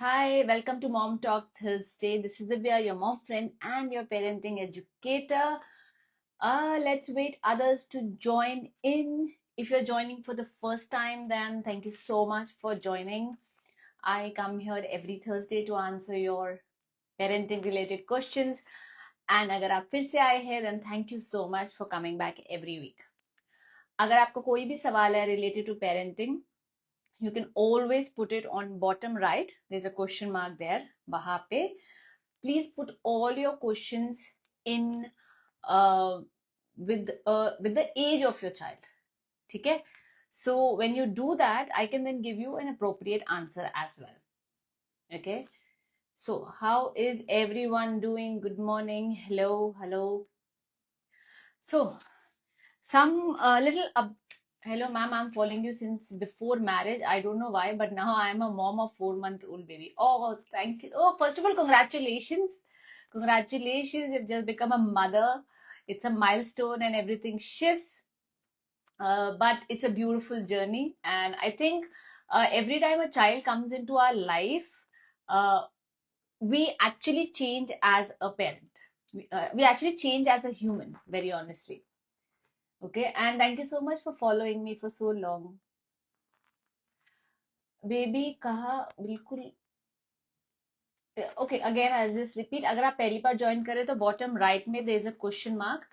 Hi, welcome to Mom Talk Thursday. This is Divya, your mom friend and your parenting educator. Let's wait others to join in. If you're joining for the first time, then thank you so much for joining. I come here every Thursday to answer your parenting related questions. And अगर आप फिर से आए हैं, then thank you so much for coming back every week. अगर आपको कोई भी सवाल है related to parenting, you can always put it on bottom right. There's a question mark there. वहां पे please put all your questions in with the age of your child. ठीक है? So when you do that, I can then give you an appropriate answer as well. Okay? So how is everyone doing? Good morning. Hello. So some little hello ma'am, I'm following you since before marriage. I don't know why, but now I'm a mom of 4-month-old baby. Oh, thank you. Oh, first of all, congratulations. You've just become a mother. It's a milestone and everything shifts. But it's a beautiful journey. And I think every time a child comes into our life, we actually change as a parent. We actually change as a human, very honestly. Okay, and thank you so much for following me for so long. Baby कहा बिल्कुल. Okay, again I just repeat. अगर आप पहली बार join करें तो bottom right में there is a question mark.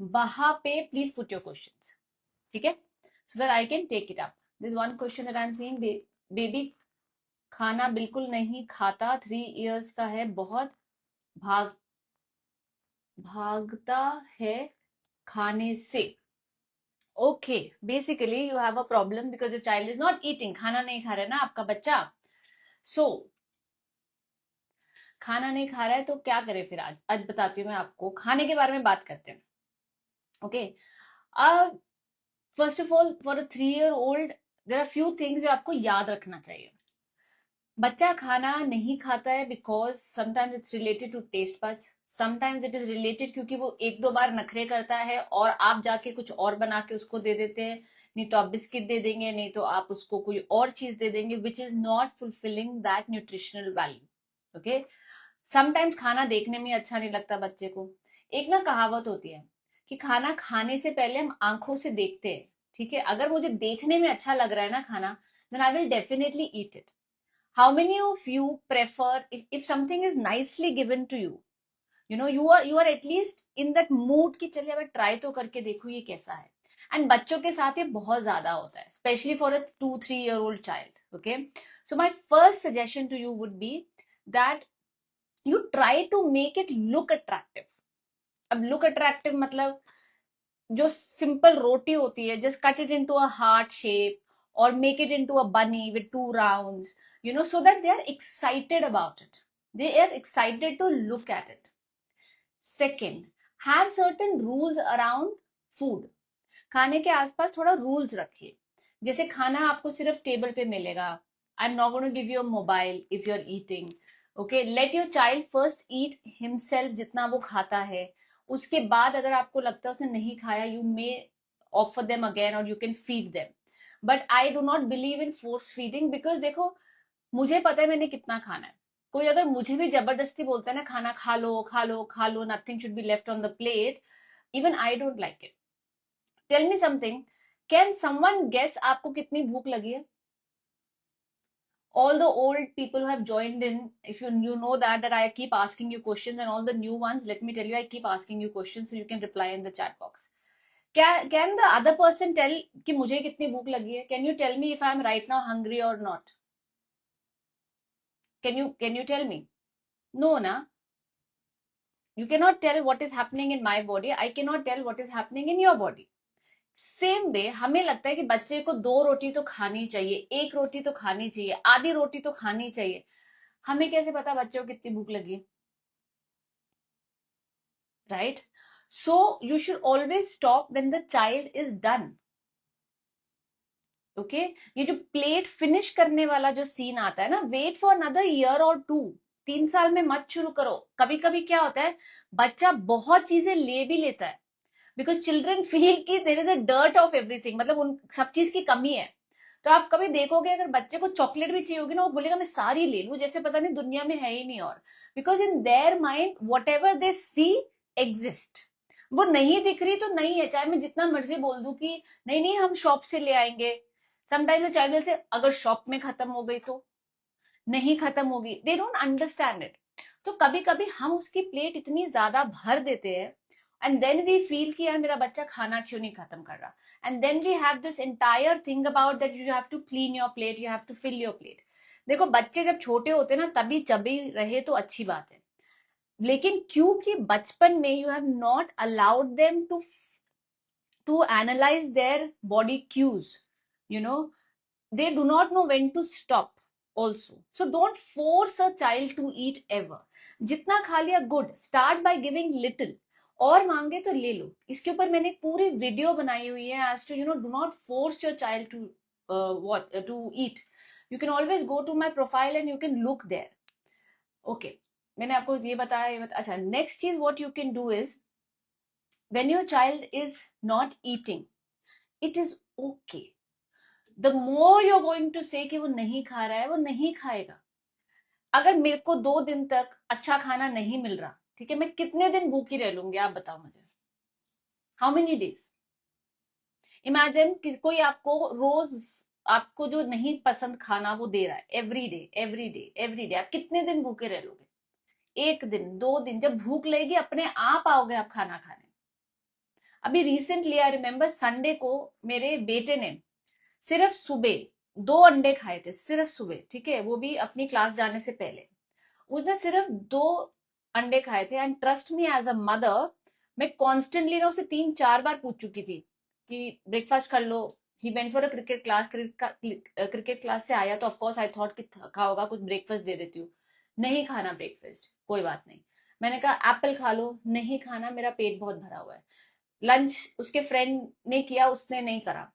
वहां पे प्लीज पुट योर क्वेश्चंस. ठीक है, so that I can take it up. This one question that I am seeing. Baby खाना बिल्कुल नहीं खाता, 3 इयर्स का है, बहुत भागता है खाने से. Okay, basically you have a problem because your child is not eating. खाना नहीं खा रहा है ना आपका बच्चा. सो खाना नहीं खा रहा है तो क्या करें फिर. आज बताती हूँ मैं आपको. खाने के बारे में बात करते हैं. Okay, first of all for a 3-year-old there are few things जो आपको याद रखना चाहिए. बच्चा खाना नहीं खाता है because sometimes it's related to taste buds. Sometimes it is related क्योंकि वो 1-2 बार नखरे करता है और आप जाके कुछ और बना के उसको दे देते हैं. नहीं तो आप बिस्किट दे देंगे, नहीं तो आप उसको कोई और चीज दे देंगे which is not fulfilling that nutritional value. Okay, sometimes खाना देखने में अच्छा नहीं लगता बच्चे को. एक ना कहावत होती है कि खाना खाने से पहले हम आंखों से देखते हैं. ठीक है, अगर मुझे देखने में अच्छा लग रहा है ना खाना, then I will definitely eat it. How many of you prefer if something is nicely given to you, you are at least in that mood कि चलिए मैं ट्राई तो करके देखूं ये कैसा है. एंड बच्चों के साथ ये बहुत ज्यादा होता है, specially for a 2-3-year-old child. Okay, so my first suggestion to you would be that you try to make it look attractive. अब look attractive मतलब जो सिंपल रोटी होती है, just cut it into a heart shape or make it into a bunny with 2 rounds, so that they are excited about it. They are excited to look at it. Second, have certain rules around food. खाने के आसपास थोड़ा rules रखिए. जैसे खाना आपको सिर्फ table पे मिलेगा. I am not going to give you a mobile if you are eating. Okay, let your child first eat himself जितना वो खाता है. उसके बाद अगर आपको लगता है उसने नहीं खाया, you may offer them again और you can feed them. But I do not believe in force feeding because देखो, मुझे पता है मैंने कितना खाना है. कोई अगर मुझे भी जबरदस्ती बोलता है ना खाना खा लो खा लो खा लो, nothing should be left on the plate, even I don't like it. Tell me something, can someone guess आपको कितनी भूख लगी है? All the old people who have joined in, if you know that I keep asking you questions, and all the new ones, let me tell you, I keep asking you questions so you can reply in the chat box. Can the other person tell कि मुझे कितनी भूख लगी है? Can you tell me if I am right now hungry or not? Can you tell me? No na. You cannot tell what is happening in my body. I cannot tell what is happening in your body. Same way हमें लगता है कि बच्चे को 2 रोटी तो खानी चाहिए, 1 रोटी तो खानी चाहिए, आधी रोटी तो खानी चाहिए. हमें कैसे पता बच्चों को कितनी भूख लगी है? Right, so you should always stop when the child is done. Okay, ये जो प्लेट फिनिश करने वाला जो सीन आता है ना, वेट फॉर अनदर ईयर और 2. 3 साल में मत शुरू करो. कभी कभी क्या होता है, बच्चा बहुत चीजें ले भी लेता है बिकॉज चिल्ड्रन फील कि there is a dearth of everything, मतलब उन सब चीज की कमी है. तो आप कभी देखोगे अगर बच्चे को चॉकलेट भी चाहिए होगी ना, वो बोलेगा मैं सारी ले लूं, जैसे पता नहीं दुनिया में है ही नहीं और, because in their mind whatever they see exist. वो नहीं दिख रही तो नहीं है, चाहे मैं जितना मर्जी बोल दूं कि नहीं नहीं हम शॉप से ले आएंगे। समटाइम्स चाइल्ड से अगर शॉप में खत्म हो गई तो नहीं खत्म होगी, दे डोंट अंडरस्टैंड इट। तो कभी कभी हम उसकी प्लेट इतनी ज्यादा भर देते हैं एंड देन वी फील कि यार मेरा बच्चा खाना क्यों नहीं खत्म कर रहा, and then we have this entire thing about that you have to clean your plate, you have to fill your plate. देखो बच्चे जब छोटे होते हैं ना तभी चबी रहे तो अच्छी बात है, लेकिन क्योंकि बचपन में you have not allowed them to analyse their body cues, you know, they do not know when to stop also. So don't force a child to eat ever. जितना खा लिया good, start by giving little, और मांगे तो ले लो। इसके ऊपर मैंने एक पूरी वीडियो बनाई हुई है as to, you know, do not force your child to to eat. You can always go to my profile and you can look there. Okay, मैंने आपको ये बताया, अच्छा नेक्स्ट चीज what you can do is when your child is not eating, it is okay. The more you're going to say कि वो नहीं खा रहा है, वो नहीं खाएगा। अगर मेरे को 2 दिन तक अच्छा खाना नहीं मिल रहा, ठीक है, मैं कितने दिन भूखी रह लूंगी आप बताओ मुझे, हाउ मेनी डेज। इमेजिन कोई आपको रोज आपको जो नहीं पसंद खाना वो दे रहा है, every day every day every day, आप कितने दिन भूखे रह लोगे? 1 दिन 2 दिन, जब भूख लगेगी अपने आप आओगे आप खाना खाने। अभी रिसेंटली आई रिमेम्बर संडे को मेरे बेटे ने सिर्फ सुबह 2 अंडे खाए थे, सिर्फ सुबह, ठीक है, वो भी अपनी क्लास जाने से पहले। उसने सिर्फ 2 अंडे खाए थे and trust me as a mother, मैं कॉन्स्टेंटली ना उसे 3-4 बार पूछ चुकी थी कि ब्रेकफास्ट कर लो। He went for a cricket class, cricket class से आया तो ऑफकोर्स आई थॉट कि थका होगा, कुछ ब्रेकफास्ट दे देती हूँ। नहीं खाना ब्रेकफास्ट, कोई बात नहीं। मैंने कहा एप्पल खा लो, नहीं खाना, मेरा पेट बहुत भरा हुआ है। लंच उसके फ्रेंड ने किया, उसने नहीं करा।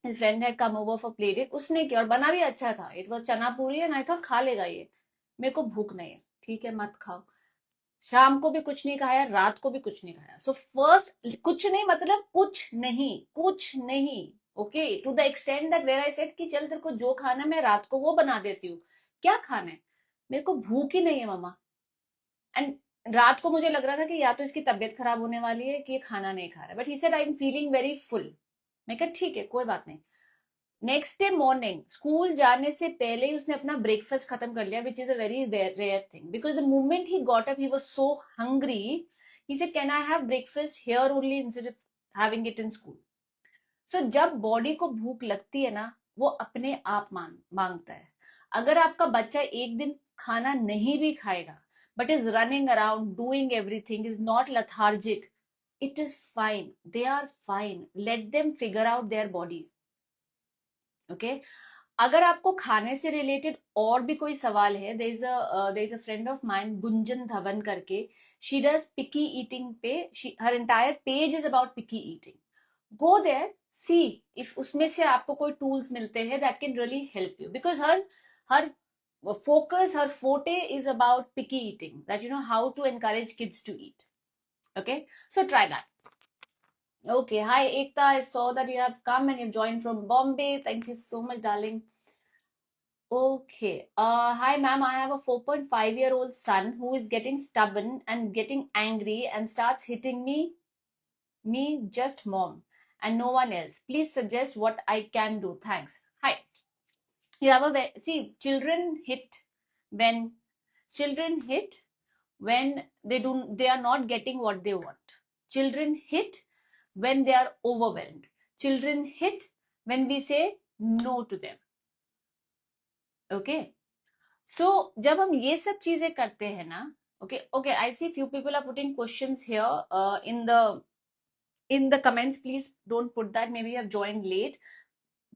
his friend had come over for play date, उसने किया और बना भी अच्छा था, इट वाज चना पूरी एंड आई थॉट खा लेगा ये। मेरे को भूख नहीं है, ठीक है मत खाओ। शाम को भी कुछ नहीं खाया, रात को भी कुछ नहीं खाया। सो फर्स्ट कुछ नहीं मतलब कुछ नहीं, कुछ नहीं। Okay, to the extend that where I said कि चल तेरे को जो खाना है मैं रात को वो बना देती हूँ, क्या खाना है, मेरे को भूख ही नहीं है मम्मा। एंड रात को मुझे लग रहा था कि या तो इसकी तबीयत खराब होने वाली है कि ये खाना नहीं खा रहा है, but he said I am feeling very full. मैं कहा ठीक है कोई बात नहीं। नेक्स्ट डे मॉर्निंग स्कूल जाने से पहले ही उसने अपना ब्रेकफास्ट खत्म कर लिया, which is a very rare thing, because the moment he got up he was so hungry, he said can I have breakfast here only instead of having it in school. So जब body को भूख लगती है ना, वो अपने आप मांगता है। अगर आपका बच्चा एक दिन खाना नहीं भी खाएगा but is running around doing everything, is not lethargic, it is fine, they are fine, let them figure out their bodies. Okay अगर आपको खाने से रिलेटेड और भी कोई सवाल है, there is a friend of mine Gunjan Dhawan करके, शी डज पिकी ईटिंग पे, her entire page is about picky eating. Go there, see if उसमें से आपको कोई टूल्स मिलते हैं that can really help you, because her focus, her forte is about picky eating, that you know how to encourage kids to eat. Okay, so try that. Okay, hi Ekta, I saw that you have come and you've joined from Bombay. Thank you so much, darling. Okay, hi ma'am, I have a 4.5-year-old son who is getting stubborn and getting angry and starts hitting me just mom and no one else. Please suggest what I can do. Thanks. Hi. You have see, children hit when when they are not getting what they want. Children hit when they are overwhelmed. Children hit when we say no to them. Okay, so जब हम ये सब चीजें करते हैं ना, okay, I see few people are putting questions here in the comments. Please don't put that, maybe you have joined late.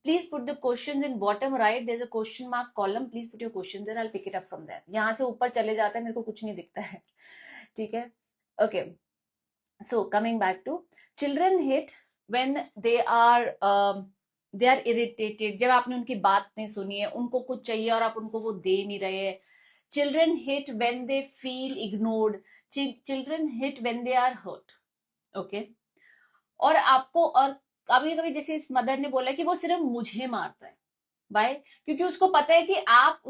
Please put the questions in bottom right, there's a question mark column, please put your questions there, I'll pick it up from there. यहाँ से ऊपर चले जाता है, मेरे को कुछ नहीं दिखता है, ठीक है। Okay, so coming back to children hit when they are irritated, जब आपने उनकी बात नहीं सुनी है, उनको कुछ चाहिए और आप उनको वो दे नहीं रहे। Children hit when they feel ignored. Children hit when they are hurt. Okay, और आपको और कभी कभी जैसे इस मदर ने बोला कि वो सिर्फ मुझे मारता है, बाय, क्योंकि उसको पता है कि आप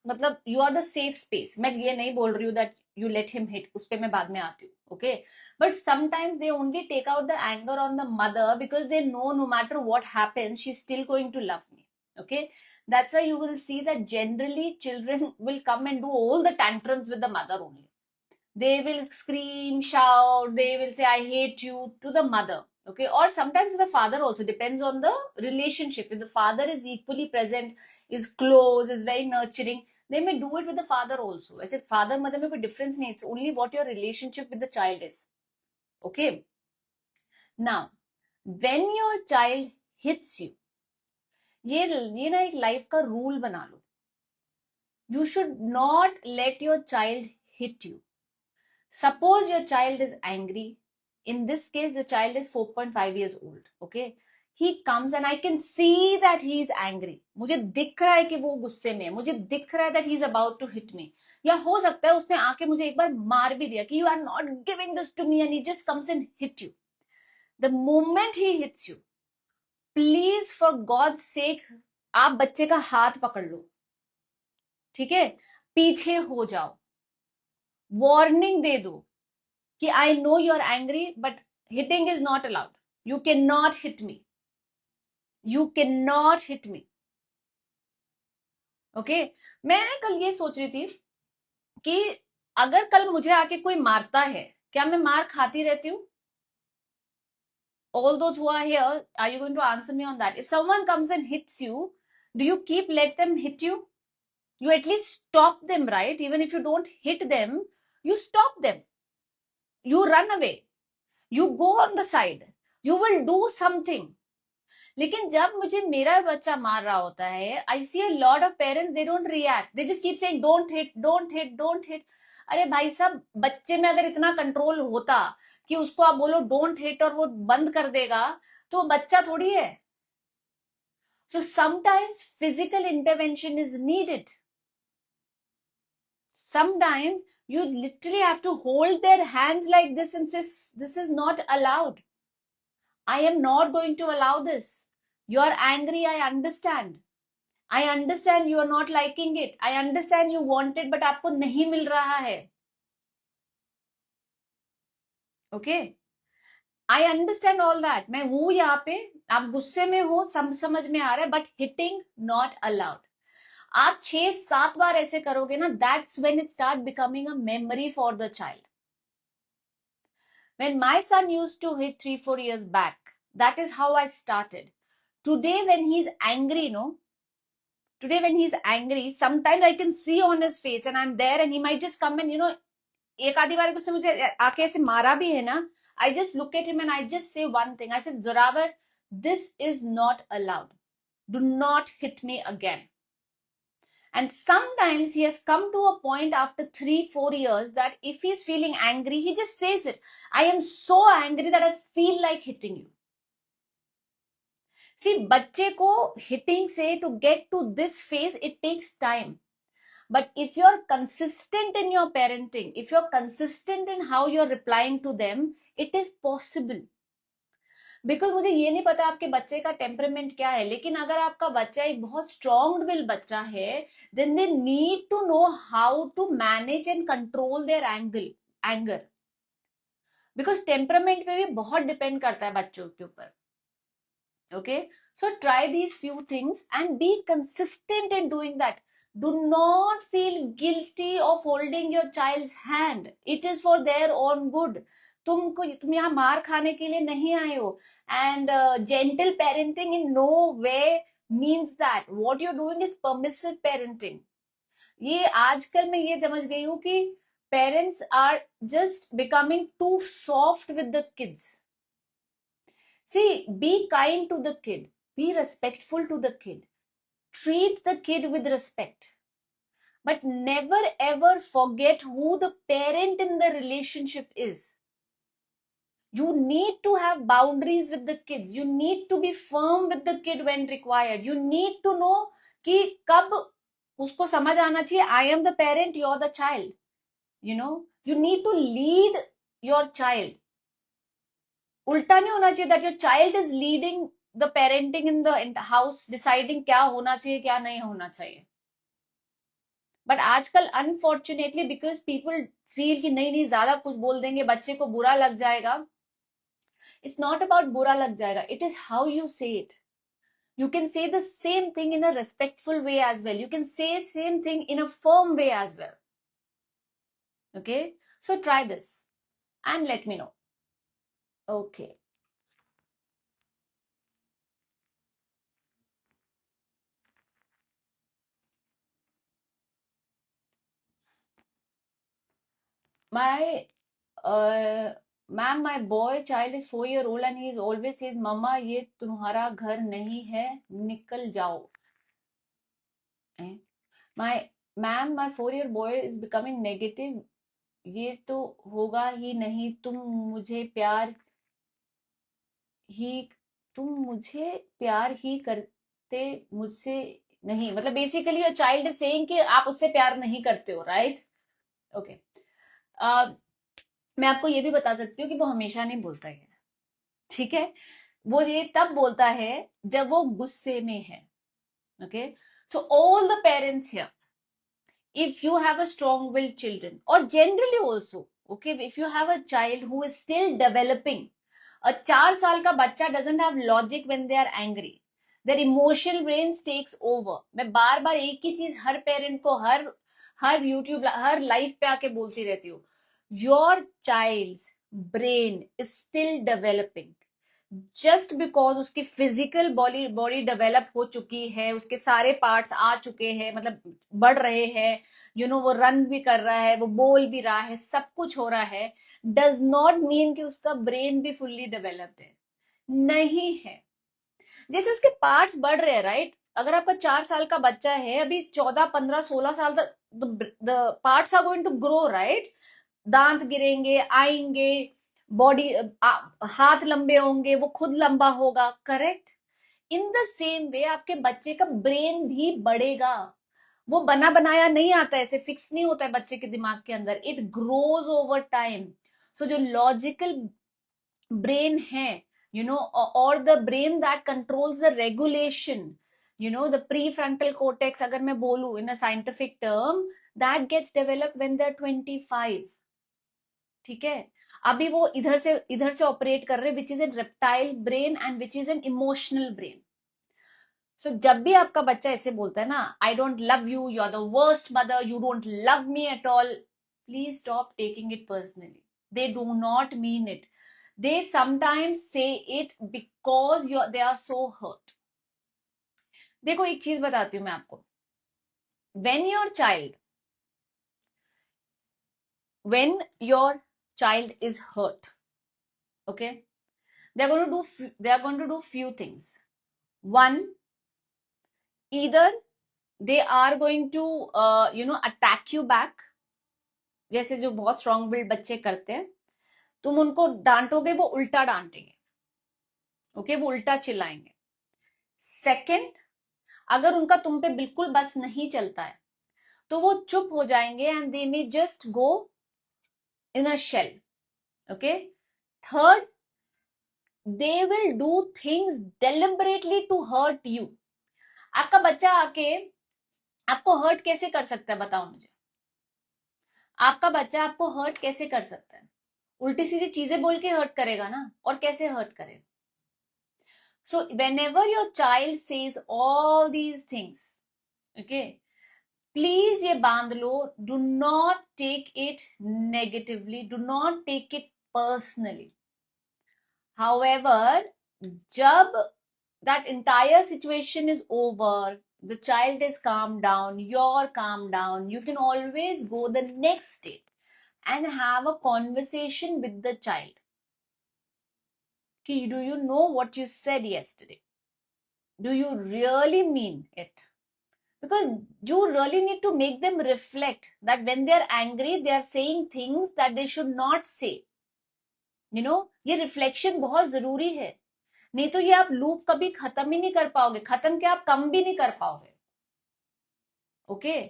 मतलब you are the safe space. मैं ये नहीं बोल रही हूँ that you let him hit, उस पे मैं बाद में आती हूँ, okay, but sometimes they only take out the anger on the mother because they know no matter what happens she is still going to love me, okay. That's why you will see that generally children will come and do all the tantrums with the mother only. They will scream, shout, they will say I hate you to the mother, okay, or sometimes the father also, depends on the relationship. If the father is equally present, is close, is very nurturing, they may do it with the father also. I said father mother mein koi difference nahi, it's only what your relationship with the child is, okay. Now when your child hits you, ये ना एक life का rule बना लो, you should not let your child hit you. Suppose your child is angry. In this case, the child is 4.5 years old. Okay. He comes and I can see that he is angry. मुझे दिख रहा है कि वो गुस्से में है. मुझे दिख रहा है that he is about to hit me. या हो सकता है उसने आके मुझे एक बार मार भी दिया कि you are not giving this to me and he just comes and hit you. The moment he hits you, please for God's sake, आप बच्चे का हाथ पकड़ लो, ठीक है, पीछे हो जाओ, वार्निंग दे दो कि I know you are angry but hitting is not allowed, you can not hit me, you can not hit me, okay. मैं कल ये सोच रही थी कि अगर कल मुझे आके कोई मारता है, क्या मैं मार खाती रहती हूँ? All those who are here, are you going to answer me on that? If someone comes and hits you, do you let them hit you? You at least stop them, right? Even if you don't hit them, you stop them. You run away. You go on the side. You will do something. लेकिन जब मुझे मेरा बच्चा मार रहा होता है, I see a lot of parents, they don't react. They just keep saying, don't hit, don't hit, don't hit. अरे भाई साहब, बच्चे में अगर इतना कंट्रोल होता कि उसको आप बोलो डोंट हिट और वो बंद कर देगा, तो बच्चा थोड़ी है. So sometimes physical intervention is needed. Sometimes you literally have to hold their hands like this and say, this is not allowed. I am not going to allow this. You are angry, I understand. I understand you are not liking it. I understand you want it, but आपको नहीं मिल रहा है. Okay? I understand all that. मैं हूं यहाँ पे, आप गुस्से में हो, समझ में आ रहा है, but hitting not allowed. आप 6-7 बार ऐसे करोगे ना, that's when it start becoming a memory for the child. When my son used to hit 3-4 years back, that is how I started. Today when he's angry, today when he's angry, sometimes I can see on his face and I'm there and he might just come and, एक आधी बार उसने मुझे आके ऐसे मारा भी है ना, I just look at him and I just say one thing. I said, Zorawar, this is not allowed. Do not hit me again. And sometimes he has come to a point after 3-4 years that if he's feeling angry, he just says it. I am so angry that I feel like hitting you. See, बच्चे को hitting से to get to this phase, it takes time. But if you're consistent in your parenting, if you're consistent in how you're replying to them, it is possible. Because मुझे ये नहीं पता आपके बच्चे का टेम्परामेंट क्या है, लेकिन अगर आपका बच्चा एक बहुत स्ट्रॉन्ग विल बच्चा है, then they need to know how to manage and control their anger, because temperament पे भी बहुत डिपेंड करता है बच्चों के ऊपर. Okay, so try these few things and be consistent in doing that. Do not feel guilty of holding your child's hand. It is for their own good. तुम यहाँ मार खाने के लिए नहीं आए हो. And gentle parenting in no way means that. What you're doing is permissive parenting. ये आजकल मैं ये समझ गई हूँ कि parents are just becoming too soft with the kids. See, be kind to the kid. Be respectful to the kid. Treat the kid with respect. But never ever forget who the parent in the relationship is. You need to have boundaries with the kids. You need to be firm with the kid when required. You need to know कि कब उसको समझ आना चाहिए, I am the parent, you're the child. You need to lead your child. You need to lead your child. उल्टा नहीं होना चाहिए that your child is leading the parenting in the house, deciding क्या होना चाहिए क्या नहीं होना चाहिए. बट आजकल अनफॉर्चुनेटली बिकॉज पीपल फील कि नहीं नहीं ज्यादा कुछ बोल देंगे बच्चे को बुरा लग जाएगा. इट्स नॉट अबाउट बुरा लग जाएगा, इट इज हाउ यू से it. You can say the same thing in a respectful way as well. You can say the same thing in a firm way as well. Okay, so try this and let me know. Okay. My ma'am, my boy child is 4 year old and he is always says mama ये तुम्हारा घर नहीं है निकल जाओ. My ma'am, my 4 year boy is becoming negative. ये तो होगा ही नहीं. ही तुम मुझे प्यार ही करते मुझसे नहीं. मतलब basically your child is saying कि आप उससे प्यार नहीं करते हो, राइट? ओके. मैं आपको ये भी बता सकती हूँ कि वो हमेशा नहीं बोलता है, ठीक है? वो ये तब बोलता है जब वो गुस्से में है. Okay, so all the parents here, if you have a strong willed children or generally also, okay, if you have a child who is still developing, a 4 साल का बच्चा doesn't have logic when they are angry, their emotional brains takes over. मैं बार बार एक ही चीज हर parent को हर YouTube हर live पे आके बोलती रहती हूँ. Your child's brain is still developing. Just because उसकी फिजिकल बॉडी डेवलप हो चुकी है, उसके सारे पार्ट्स आ चुके हैं, मतलब बढ़ रहे हैं, वो रन भी कर रहा है, वो बोल भी रहा है, सब कुछ हो रहा है, डज नॉट मीन कि उसका ब्रेन भी फुल्ली डेवलप्ड है. नहीं है. जैसे उसके पार्ट्स बढ़ रहे हैं, राइट? अगर आपका 4 साल का बच्चा है, अभी 14, 15, 16 साल तक the parts are going to grow, right? दांत गिरेंगे, आएंगे, बॉडी हाथ लंबे होंगे, वो खुद लंबा होगा, correct? In the same way आपके बच्चे का ब्रेन भी बढ़ेगा. वो बना बनाया नहीं आता, ऐसे फिक्स नहीं होता है बच्चे के दिमाग के अंदर. It grows over time. So जो लॉजिकल ब्रेन है, और the brain that controls the regulation, the prefrontal cortex, अगर मैं बोलूं in a scientific term, that gets developed when they are 25. ठीक है? अभी वो इधर से ऑपरेट कर रहे, which is an reptile brain and which is an emotional brain. So जब भी आपका बच्चा ऐसे बोलता है ना, I don't love you, you are the worst mother, you don't love me at all, please stop taking it personally. They do not mean it. They sometimes say it because they are so hurt. देखो एक चीज बताती हूं मैं आपको. when your child is hurt, okay, they are going to do few things. One, either they are going to attack you back, जैसे जो बहुत स्ट्रॉन्ग विल्ड बच्चे करते हैं. तुम उनको डांटोगे, वो उल्टा डांटेंगे, ओके, वो उल्टा चिल्लाएंगे. सेकंड, अगर उनका तुम पे बिल्कुल बस नहीं चलता है तो वो चुप हो जाएंगे and they may just go in a shell. Okay. Third, they will do things deliberately to hurt you. आपका बच्चा आके आपको हर्ट कैसे कर सकता है, बताओ मुझे. आपका बच्चा आपको हर्ट कैसे कर सकता है? उल्टी सीधी चीजें बोल के हर्ट करेगा ना, और कैसे हर्ट करेगा? So whenever your child says all these things, okay, please ये बांध लो, do not take it negatively, do not take it personally. However, जब that entire situation is over, the child is calmed down, you're calmed down, you can always go the next step and have a conversation with the child. Do you know what you said yesterday? Do you really mean it? Because you really need to make them reflect that when they are angry, they are saying things that they should not say. ये reflection बहुत जरूरी है. नहीं तो ये आप loop कभी खत्म ही नहीं कर पाओगे. खत्म क्या, आप कम भी नहीं कर पाओगे. ओके.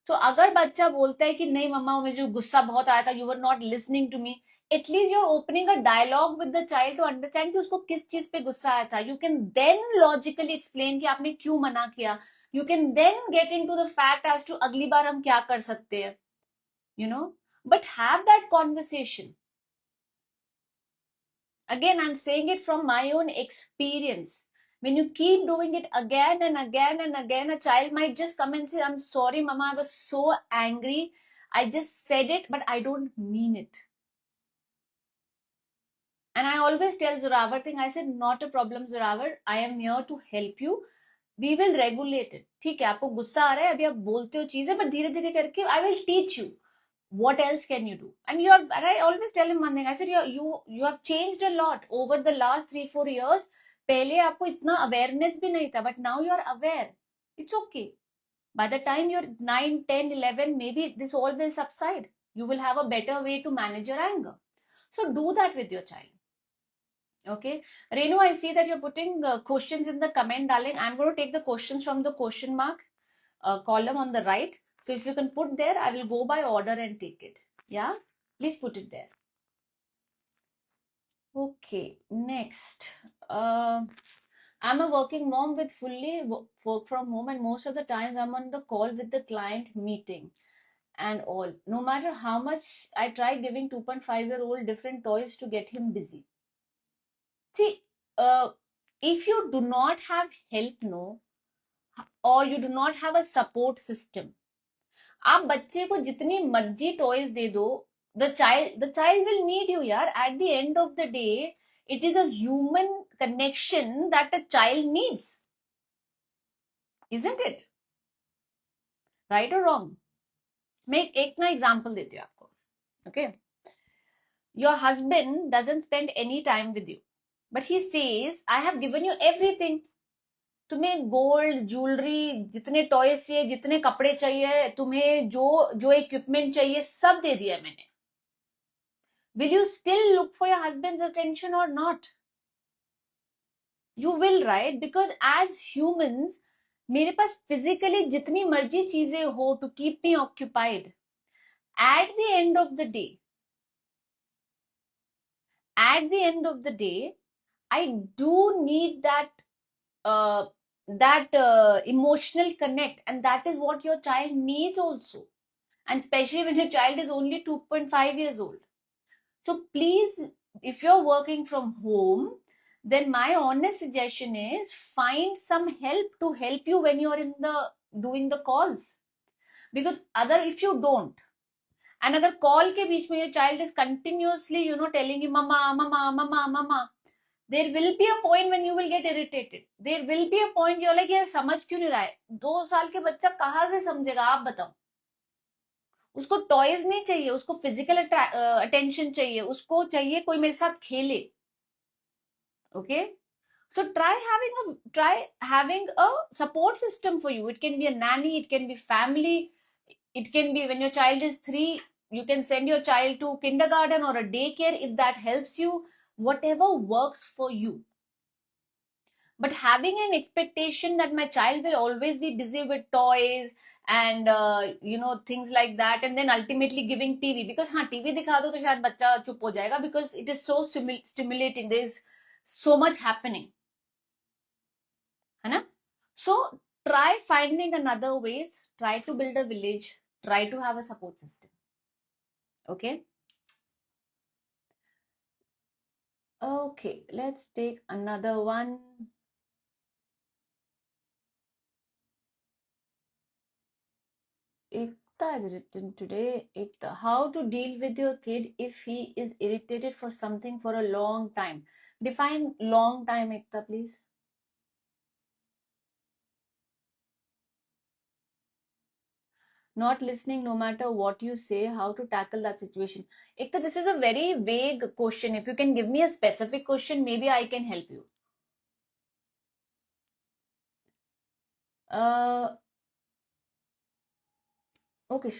तो अगर बच्चा बोलता है कि नहीं मम्मा मुझे गुस्सा बहुत आया था, you were not listening to me, at least you're opening a dialogue with the child to understand कि उसको किस चीज पे गुस्सा आया था. You can then logically explain कि आपने क्यों मना किया. You can then get into the fact as to अगली बार हम क्या कर सकते हैं, you know. But have that conversation. Again, I'm saying it from my own experience. When you keep doing it again and again and again, a child might just come and say, I'm sorry, Mama, I was so angry. I just said it, but I don't mean it. And I always tell Zoravar thing, I said, not a problem, Zoravar. I am here to help you. We will regulate it. ठीक है, आपको गुस्सा आ रहा है, अभी आप बोलते हो चीजें, but धीरे धीरे करके I will teach you. What else can you do? And I always tell him one thing. I said, you have changed a lot over the last 3-4 years. पहले आपको इतना awareness भी नहीं था, but now you are aware. It's okay. By the time you're 9, 10, 11, maybe this all will subside. You will have a better way to manage your anger. So do that with your child. Okay, Renu, I see that you're putting questions in the comment, darling. I'm going to take the questions from the question mark column on the right. So if you can put there, I will go by order and take it. Yeah, please put it there. Okay, next. I'm a working mom with fully work from home, and most of the times I'm on the call with the client meeting and all. No matter how much I try giving 2.5-year-old different toys to get him busy. See, if you do not have help, no, or you do not have a support system, आप बच्चे को जितनी मर्जी toys दे दो, the child will need you, yaar. At the end of the day, it is a human connection that a child needs, isn't it? Right or wrong? मैं एक ना example देती हूँ आपको. Okay, your husband doesn't spend any time with you, but he says, I have given you everything. तुम्हें gold jewellery, जितने toys चाहिए, जितने कपड़े चाहिए, तुम्हें जो इक्विपमेंट चाहिए, सब दे दिया मैंने. Will you still look for your husband's attention or not? You will, right? Because as humans, मेरे पास physically जितनी मर्जी चीजें हो to keep me occupied, at the end of the day, I do need that emotional connect, and that is what your child needs also, and especially when your child is only 2.5 years old. So please, if you're working from home, then my honest suggestion is find some help to help you when you're doing the calls. Because if you don't, and agar call ke beech mein your child is continuously telling you mama mama mama mama, there will be a point when you will get irritated. There will be a point you're like, यार समझ क्यों नहीं रहा है? 2 साल के बच्चा कहाँ से समझेगा, आप बताओ. उसको टॉयज नहीं चाहिए, उसको फिजिकल अटेंशन चाहिए, उसको चाहिए कोई मेरे साथ खेले. Okay, so try having a support system for you. It can be a nanny, it can be family, it can be when your child is 3, you can send your child to kindergarten or a daycare if that helps you. Whatever works for you. But having an expectation that my child will always be busy with toys and things like that, and then ultimately giving TV, because हाँ TV दिखा दो तो शायद बच्चा चुप हो जाएगा, because it is so stimulating, there is so much happening, है ना? So try finding another ways, try to build a village, try to have a support system. Okay, let's take another one. Ekta has written today. Ekta, how to deal with your kid if he is irritated for something for a long time? Define long time, Ekta, please. Not listening no matter what you say, how to tackle that situation? Ekta, this is a very vague question. If you can give me a specific question, maybe I can help you. Okay,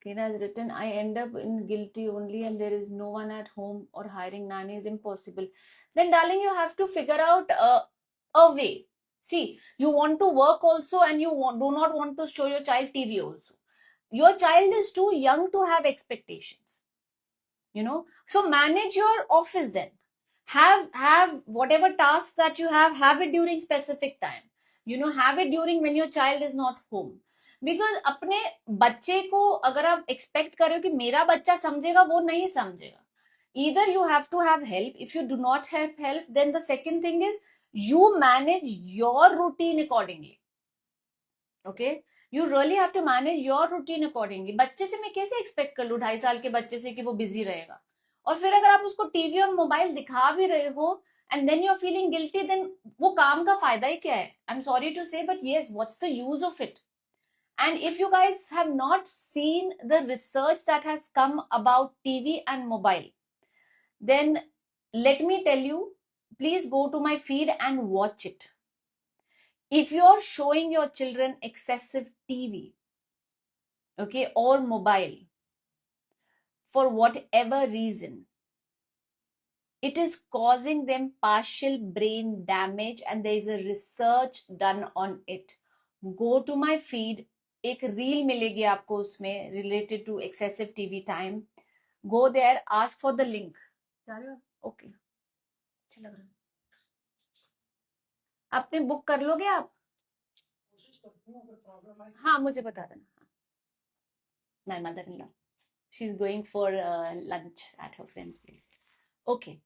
Kina has written, I end up in guilty only and there is no one at home, or hiring nanny is impossible. Then darling, you have to figure out a way. See, you want to work also, and you do not want to show your child TV also. Your child is too young to have expectations. you know. So manage your office then. Have whatever tasks that you have it during specific time, you know, have it during when your child is not home. Because अपने बच्चे को अगर आप expect कर रहे हो कि मेरा बच्चा समझेगा, वो नहीं समझेगा. Either you have to have help. If you do not have help, then the second thing is you manage your routine accordingly. Okay, you really have to manage your routine accordingly. बच्चे से मैं कैसे expect कर लूं 2.5 साल के बच्चे से कि वो बिजी रहेगा. और फिर अगर आप उसको टीवी और मोबाइल दिखा भी रहे हो and then you are feeling guilty, then वो काम का फायदा ही क्या है? I am sorry to say, but yes, what's the use of it? And if you guys have not seen the research that has come about TV and mobile, then let me tell you, please go to my feed and watch it. If you're showing your children excessive TV, okay, or mobile, for whatever reason, it is causing them partial brain damage, and there is a research done on it. Go to my feed, एक reel मिलेगी आपको उसमें related to excessive TV time. Go there, ask for the link. Okay, अच्छा लग रहा है. अपनी book कर लोगे आप? हाँ, मुझे बता देना. My mother-in-law, she's going for lunch at her friend's place. Okay,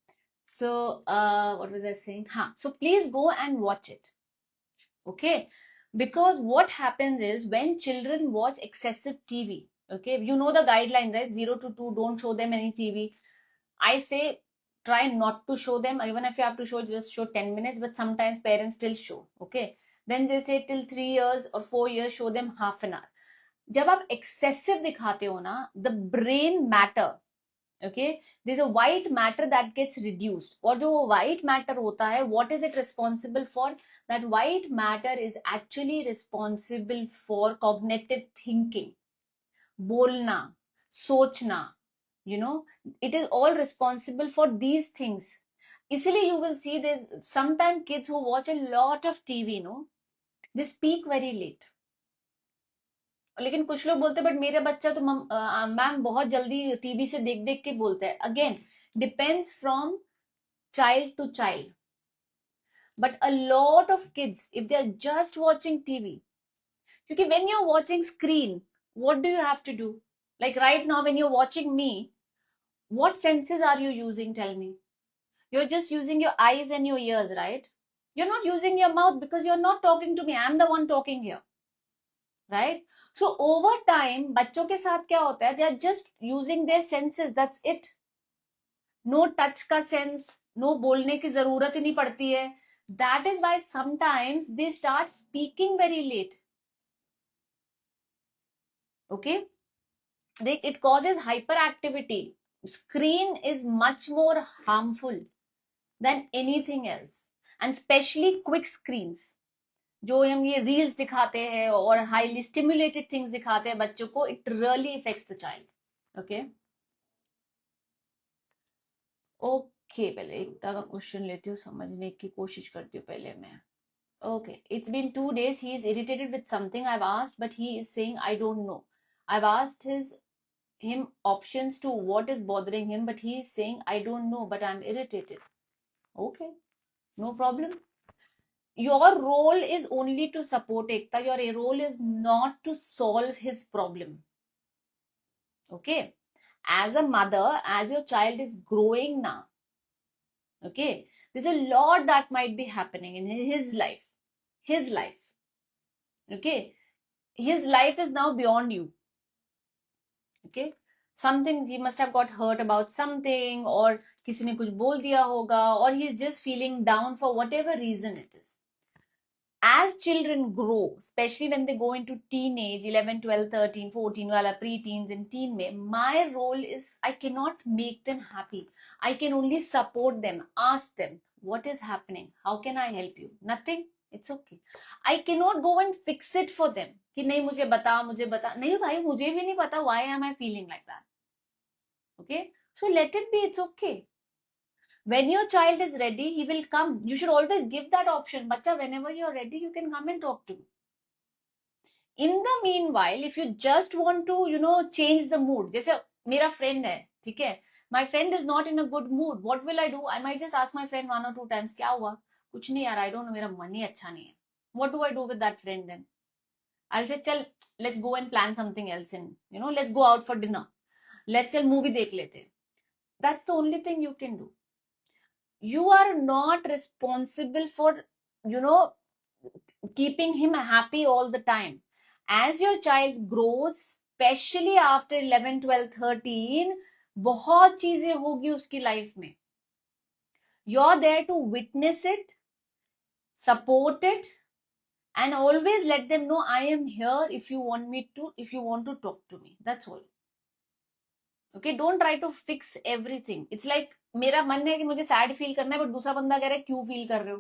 so what was I saying? So please go and watch it. Okay, because what happens is when children watch excessive TV, okay, you know the guidelines, right? 0 to 2, don't show them any TV. I say try not to show them. Even if you have to show, just show 10 minutes, but sometimes parents still show. Okay, then they say till 3 years or 4 years, show them half an hour. जब आप excessive दिखाते हो ना, the brain matter, okay, there's a white matter that gets reduced. और जो white matter होता है, what is it responsible for? That white matter is actually responsible for cognitive thinking, बोलना, सोचना, you know, it is all responsible for these things. इसलिए you will see there's sometimes kids who watch a lot of TV, you know, they speak very late. लेकिन कुछ लोग बोलते हैं but मेरा बच्चा तो मैम बहुत जल्दी टीवी से देख देख के बोलता है. Again depends from child to child, but a lot of kids if they are just watching TV, क्योंकि when you are watching screen, what do you have to do? Like right now when you are watching me, what senses are you using? Tell me. You are just using your eyes and your ears, right? You are not using your mouth because you are not talking to me. I am the one talking here, right? So over time बच्चों के साथ क्या होता है? They are just using their senses, that's it. No touch का sense, no बोलने की जरूरत ही नहीं पड़ती है. That is why sometimes they start speaking very late. Okay, it causes hyperactivity. Screen is much more harmful than anything else, and especially quick screens. जो हम ये रील्स दिखाते हैं और हाईली स्टिमुलेटेड थिंग्स दिखाते हैं बच्चों को, it really effects the child. Okay okay, पहले एकता का क्वेश्चन लेती हूँ, समझने की कोशिश करती हूँ पहले मैं. Okay, it's been 2 days, he is irritated with something I have asked but he is saying I don't know. I have asked him options to what is bothering him, but he is saying I don't know, but I'm irritated. Okay, no problem. Your role is only to support Ekta. Your role is not to solve his problem. Okay, as a mother, as your child is growing now, okay, there's a lot that might be happening in his life. Okay, his life is now beyond you. Okay, something, he must have got hurt about something, or किसी ने कुछ बोल दिया होगा, or he is just feeling down for whatever reason it is. As children grow, especially when they go into teenage, 11, 12, 13, 14, wala pre-teens and teen mein, my role is I cannot make them happy. I can only support them, ask them, what is happening? How can I help you? Nothing. It's okay. I cannot go and fix it for them. कि नहीं मुझे बता. नहीं भाई, मुझे भी नहीं पता. Why am I feeling like that? Okay? So let it be. It's okay. When your child is ready, he will come. You should always give that option. Bacha, whenever you're ready, you can come and talk to me. In the meanwhile, if you just want to, you know, change the mood, जैसे मेरा friend है, ठीक है, My friend is not in a good mood. What will I do? I might just ask my friend 1 or 2 times, क्या हुआ? कुछ नहीं यार, I don't know, मेरा मन ही अच्छा नहीं है. What do I do with that friend then? I'll say, चल, let's go and plan something else in, let's go out for dinner. Let's चल movie देख लेते. That's the only thing you can do. You are not responsible for, keeping him happy all the time. As your child grows, especially after 11, 12, 13, बहुत चीजें होगी उसकी life में. You're there to witness it, support it, and always let them know I am here if you want to talk to me. That's all. Okay, don't try to fix everything. It's like मेरा मन है कि मुझे sad feel करना है, but दूसरा बंदा कह रहा है क्यों फील कर रहे हो?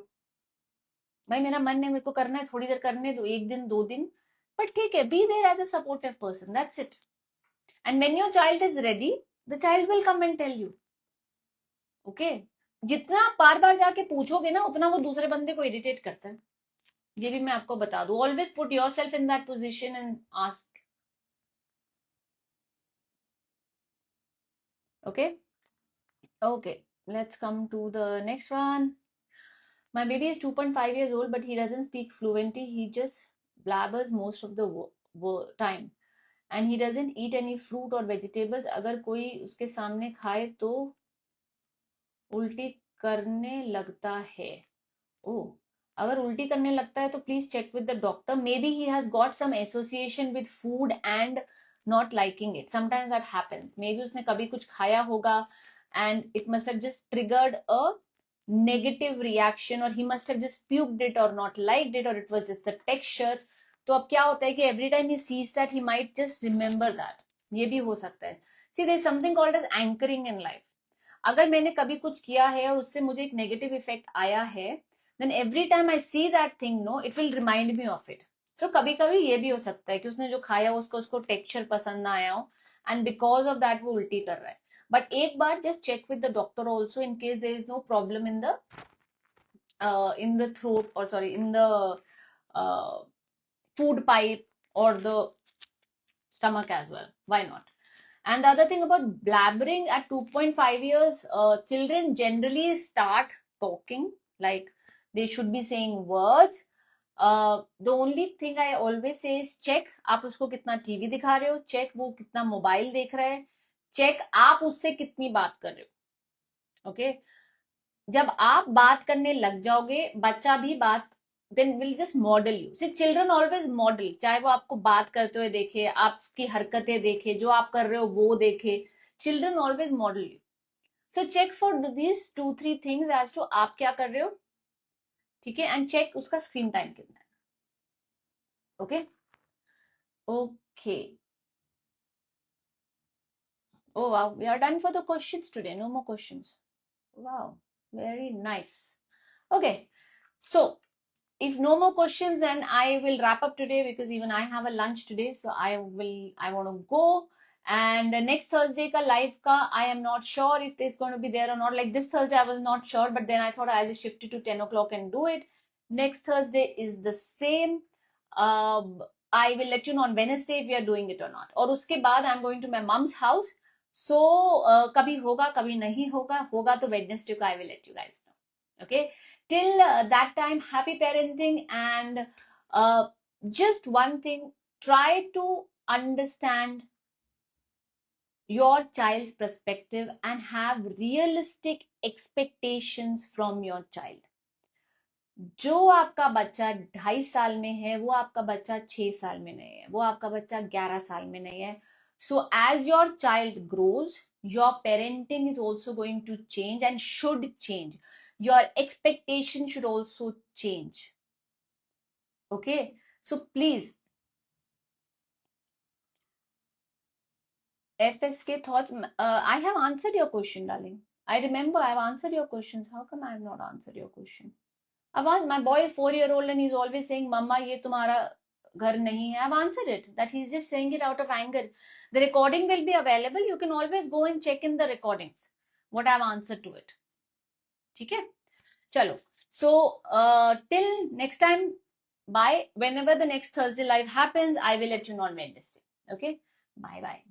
भाई मेरा मन है, मेरे को करना है, थोड़ी देर करने दो, 1 दिन 2 दिन, बट ठीक है, be there as a supportive person. That's it. And when your child is ready, the child will come and tell you. Okay, जितना बार बार जाके पूछोगे ना, उतना वो दूसरे बंदे को इरिटेट करता है. ये भी मैं आपको बता दूं. Always put yourself in that position and ask. Okay, let's come to the next one. My baby is 2.5 years old, but he doesn't speak fluently. He just blabbers most of the time. And he doesn't eat any fruit or vegetables. अगर कोई उसके सामने खाए तो उल्टी करने लगता है. Oh, अगर उल्टी करने लगता है तो please check with the doctor. Maybe he has got some association with food and not liking it. Sometimes that happens. Maybe उसने कभी कुछ खाया होगा and it must have just triggered a negative reaction, or he must have just puked it or not liked it, or it was just the texture. तो अब क्या होता है कि every time he sees that, he might just remember that. ये भी हो सकता है. See, there is something called as anchoring in life. अगर मैंने कभी कुछ किया है और उससे मुझे एक नेगेटिव इफेक्ट आया है, then every time I see that thing, it will remind me of it. So कभी कभी ये भी हो सकता है कि उसने जो खाया उसको टेक्सचर पसंद ना आया हो, and because of that वो उल्टी कर रहा है. But एक बार just check with the doctor also in case there is no problem in the throat, or sorry, in the food pipe or the stomach as well. Why not? And the other thing about blabbering, at 2.5 years, children generally start talking, like they should be saying words. The only thing I always say is check आप उसको कितना TV दिखा रहे हो, check वो कितना mobile देख रहा है, check आप उससे कितनी बात कर रहे हो. ओके, जब आप बात करने लग जाओगे, बच्चा भी बात then will just model you. See, children always model. चाहे वो आपको बात करते हुए देखे, आपकी हरकतें देखे, जो आप कर रहे हो वो देखे. Children always model you. So check for these 2-3 things as to आप क्या कर रहे हो, ठीक है, and check उसका screen time कितना है. Okay? Okay. Oh wow, we are done for the questions today. No more questions. Wow, very nice. Okay, so if no more questions, then I will wrap up today, because even I have a lunch today, so I want to go. And next Thursday ka live ka, I am not sure if it's going to be there or not. Like this Thursday I was not sure, but then I thought I will shift it to 10 o'clock and do it. Next Thursday is the same. I will let you know on Wednesday if we are doing it or not. और उसके बाद I'm going to my mom's house. So कभी होगा कभी नहीं होगा तो Wednesday को I will let you guys know. Okay, till that time, happy parenting. And just one thing, try to understand your child's perspective and have realistic expectations from your child. जो आपका बच्चा 2.5 साल में है, वो आपका बच्चा 6 साल में नहीं है, वो आपका बच्चा 11 साल में नहीं है. So as your child grows, your parenting is also going to change and should change. Your expectation should also change. Okay, so please, FSK thoughts. I have answered your question, darling. I remember I have answered your questions. How come I have not answered your question? My boy is 4-year-old and he's always saying, Mama, ये तुम्हारा घर नहीं है. I've answered it, that he's just saying it out of anger. The recording will be available. You can always go and check in the recordings what I've answered to it. ठीक है, चलो. So till next time, bye. Whenever the next Thursday live happens, I will let you know on Wednesday. Okay, bye bye.